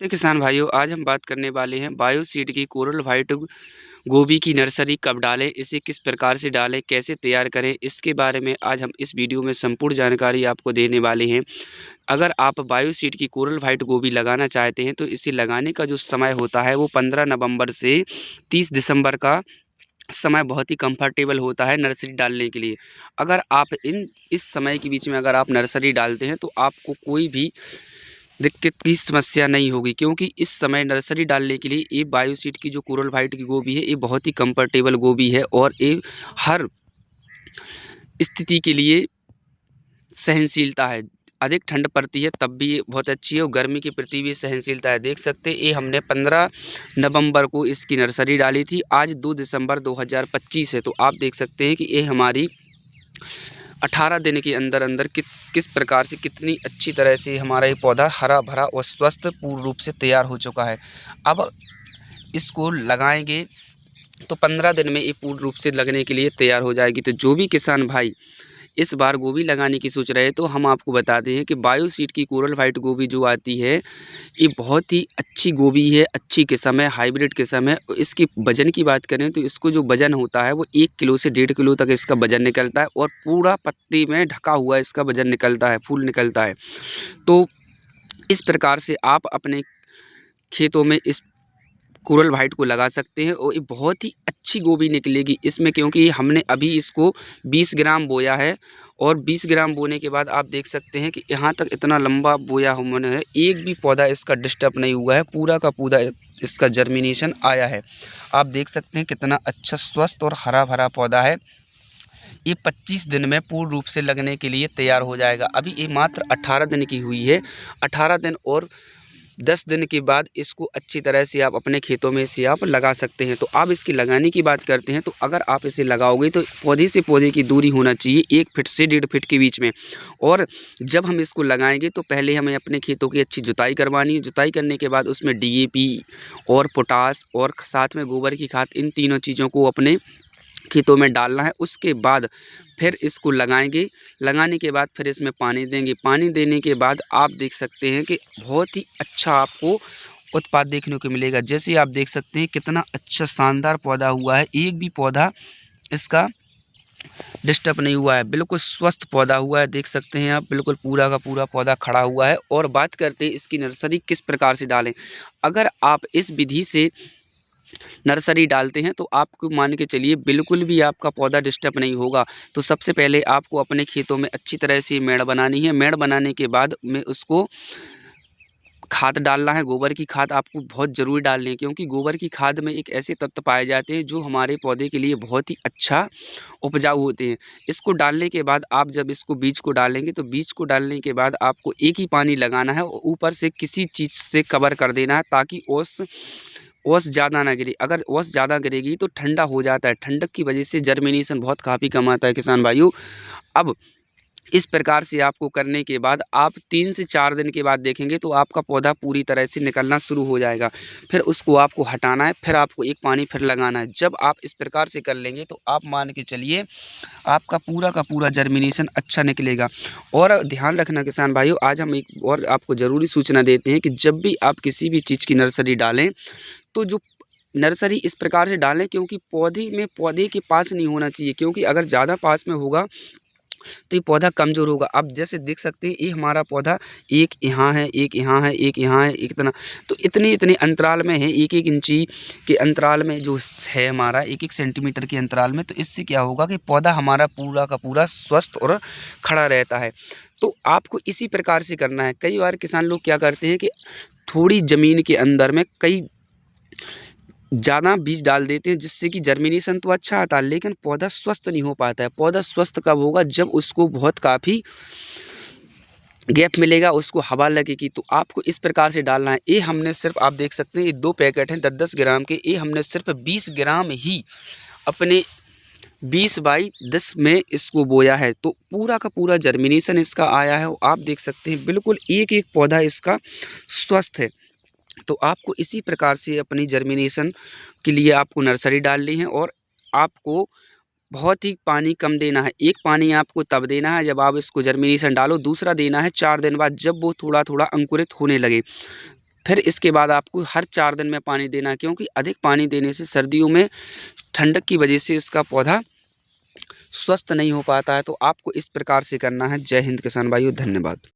तो किसान भाइयों, आज हम बात करने वाले हैं बायोसीड की कोरल वाइट गोभी की नर्सरी कब डालें, इसे किस प्रकार से डालें, कैसे तैयार करें, इसके बारे में आज हम इस वीडियो में संपूर्ण जानकारी आपको देने वाले हैं। अगर आप बायोसीड की कोरल वाइट गोभी लगाना चाहते हैं तो इसे लगाने का जो समय होता है वो 15 नवंबर से 30 दिसंबर का समय बहुत ही कंफर्टेबल होता है नर्सरी डालने के लिए। अगर आप इस समय के बीच में अगर आप नर्सरी डालते हैं तो आपको कोई भी दिक्कत की समस्या नहीं होगी, क्योंकि इस समय नर्सरी डालने के लिए ये बायोसीड की जो कोरल वाइट की गोभी है ये बहुत ही कंफर्टेबल गोभी है और ये हर स्थिति के लिए सहनशीलता है। अधिक ठंड पड़ती है तब भी ये बहुत अच्छी है और गर्मी के प्रति भी सहनशीलता है। देख सकते हैं ये हमने 15 नवंबर को इसकी नर्सरी डाली थी, आज 2 दिसंबर 2025 है। तो आप देख सकते हैं कि ये हमारी 18 दिन के अंदर अंदर किस प्रकार से कितनी अच्छी तरह से हमारा ये पौधा हरा भरा और स्वस्थ पूर्ण रूप से तैयार हो चुका है। अब इसको लगाएंगे तो 15 दिन में ये पूर्ण रूप से लगने के लिए तैयार हो जाएगी। तो जो भी किसान भाई इस बार गोभी लगाने की सोच रहे हैं तो हम आपको बताते हैं कि बायोसीड की कोरल वाइट गोभी जो आती है ये बहुत ही अच्छी गोभी है, अच्छी किस्म है, हाइब्रिड किस्म है। इसकी वज़न की बात करें तो इसको जो वज़न होता है वो 1 किलो से 1.5 किलो तक इसका वज़न निकलता है और पूरा पत्ती में ढका हुआ इसका वज़न निकलता है, फूल निकलता है। तो इस प्रकार से आप अपने खेतों में इस कोरल वाइट को लगा सकते हैं और ये बहुत ही अच्छी गोभी निकलेगी इसमें, क्योंकि हमने अभी इसको 20 ग्राम बोया है और 20 ग्राम बोने के बाद आप देख सकते हैं कि यहाँ तक इतना लंबा बोया हमने है, एक भी पौधा इसका डिस्टर्ब नहीं हुआ है, पूरा का पूरा इसका जर्मिनेशन आया है। आप देख सकते हैं कितना अच्छा स्वस्थ और हरा भरा पौधा है। ये 25 दिन में पूर्ण रूप से लगने के लिए तैयार हो जाएगा। अभी ये मात्र 18 दिन की हुई है। 18 दिन और 10 दिन के बाद इसको अच्छी तरह से आप अपने खेतों में इसे आप लगा सकते हैं। तो आप इसकी लगाने की बात करते हैं तो अगर आप इसे लगाओगे तो पौधे से पौधे की दूरी होना चाहिए 1 फीट से 1.5 फीट के बीच में। और जब हम इसको लगाएंगे तो पहले हमें अपने खेतों की अच्छी जुताई करवानी है। जुताई करने के बाद उसमें DAP और पोटास और साथ में गोबर की खाद, इन तीनों चीज़ों को अपने खेतों में डालना है। उसके बाद फिर इसको लगाएंगे, लगाने के बाद फिर इसमें पानी देंगे। पानी देने के बाद आप देख सकते हैं कि बहुत ही अच्छा आपको उत्पाद देखने को मिलेगा। जैसे आप देख सकते हैं कितना अच्छा शानदार पौधा हुआ है, एक भी पौधा इसका डिस्टर्ब नहीं हुआ है, बिल्कुल स्वस्थ पौधा हुआ है। देख सकते हैं आप बिल्कुल पूरा का पूरा पौधा खड़ा हुआ है। और बात करते हैं इसकी नर्सरी किस प्रकार से डालें। अगर आप इस विधि से नर्सरी डालते हैं तो आपको मान के चलिए बिल्कुल भी आपका पौधा डिस्टर्ब नहीं होगा। तो सबसे पहले आपको अपने खेतों में अच्छी तरह से मेड़ बनानी है। मेड़ बनाने के बाद में उसको खाद डालना है। गोबर की खाद आपको बहुत ज़रूरी डालनी है, क्योंकि गोबर की खाद में एक ऐसे तत्व पाए जाते हैं जो हमारे पौधे के लिए बहुत ही अच्छा उपजाऊ होते हैं। इसको डालने के बाद आप जब इसको बीज को डालेंगे तो बीज को डालने के बाद आपको एक ही पानी लगाना है और ऊपर से किसी चीज़ से कवर कर देना है ताकि ओस ज़्यादा ना गिरे। अगर ओस ज़्यादा गिरेगी तो ठंडा हो जाता है, ठंडक की वजह से जर्मिनेशन बहुत काफ़ी कम आता है किसान भाइयों। अब इस प्रकार से आपको करने के बाद आप 3 से 4 दिन के बाद देखेंगे तो आपका पौधा पूरी तरह से निकलना शुरू हो जाएगा। फिर उसको आपको हटाना है, फिर आपको एक पानी फिर लगाना है। जब आप इस प्रकार से कर लेंगे तो आप मान के चलिए आपका पूरा का पूरा जर्मिनेशन अच्छा निकलेगा। और ध्यान रखना किसान भाइयों, आज हम एक और आपको ज़रूरी सूचना देते हैं कि जब भी आप किसी भी चीज़ की नर्सरी डालें तो जो नर्सरी इस प्रकार से डालें, क्योंकि पौधे के पास नहीं होना चाहिए, क्योंकि अगर ज़्यादा पास में होगा तो ये पौधा कमज़ोर होगा। अब जैसे देख सकते हैं ये हमारा पौधा एक यहाँ है, एक यहाँ है, एक यहाँ है, एक इतना, तो इतने अंतराल में है, 1-1 इंची के अंतराल में जो है हमारा 1-1 सेंटीमीटर के अंतराल में। तो इससे क्या होगा कि पौधा हमारा पूरा का पूरा स्वस्थ और खड़ा रहता है। तो आपको इसी प्रकार से करना है। कई बार किसान लोग क्या करते हैं कि थोड़ी ज़मीन के अंदर में कई ज़्यादा बीज डाल देते हैं, जिससे कि जर्मिनेशन तो अच्छा आता है लेकिन पौधा स्वस्थ नहीं हो पाता है। पौधा स्वस्थ कब होगा? जब उसको बहुत काफ़ी गैप मिलेगा, उसको हवा लगेगी। तो आपको इस प्रकार से डालना है। ये हमने सिर्फ, आप देख सकते हैं ये 2 पैकेट हैं 10-10 ग्राम के। ये हमने सिर्फ 20 ग्राम ही अपने 20 बाई 10 में इसको बोया है। तो पूरा का पूरा जर्मिनेशन इसका आया है। आप देख सकते हैं बिल्कुल एक पौधा इसका स्वस्थ है। तो आपको इसी प्रकार से अपनी जर्मिनेशन के लिए आपको नर्सरी डालनी है और आपको बहुत ही पानी कम देना है। एक पानी आपको तब देना है जब आप इसको जर्मिनेशन डालो, दूसरा देना है 4 दिन बाद जब वो थोड़ा थोड़ा अंकुरित होने लगे। फिर इसके बाद आपको हर 4 दिन में पानी देना है, क्योंकि अधिक पानी देने से सर्दियों में ठंडक की वजह से इसका पौधा स्वस्थ नहीं हो पाता है। तो आपको इस प्रकार से करना है। जय हिंद किसान भाइयों, धन्यवाद।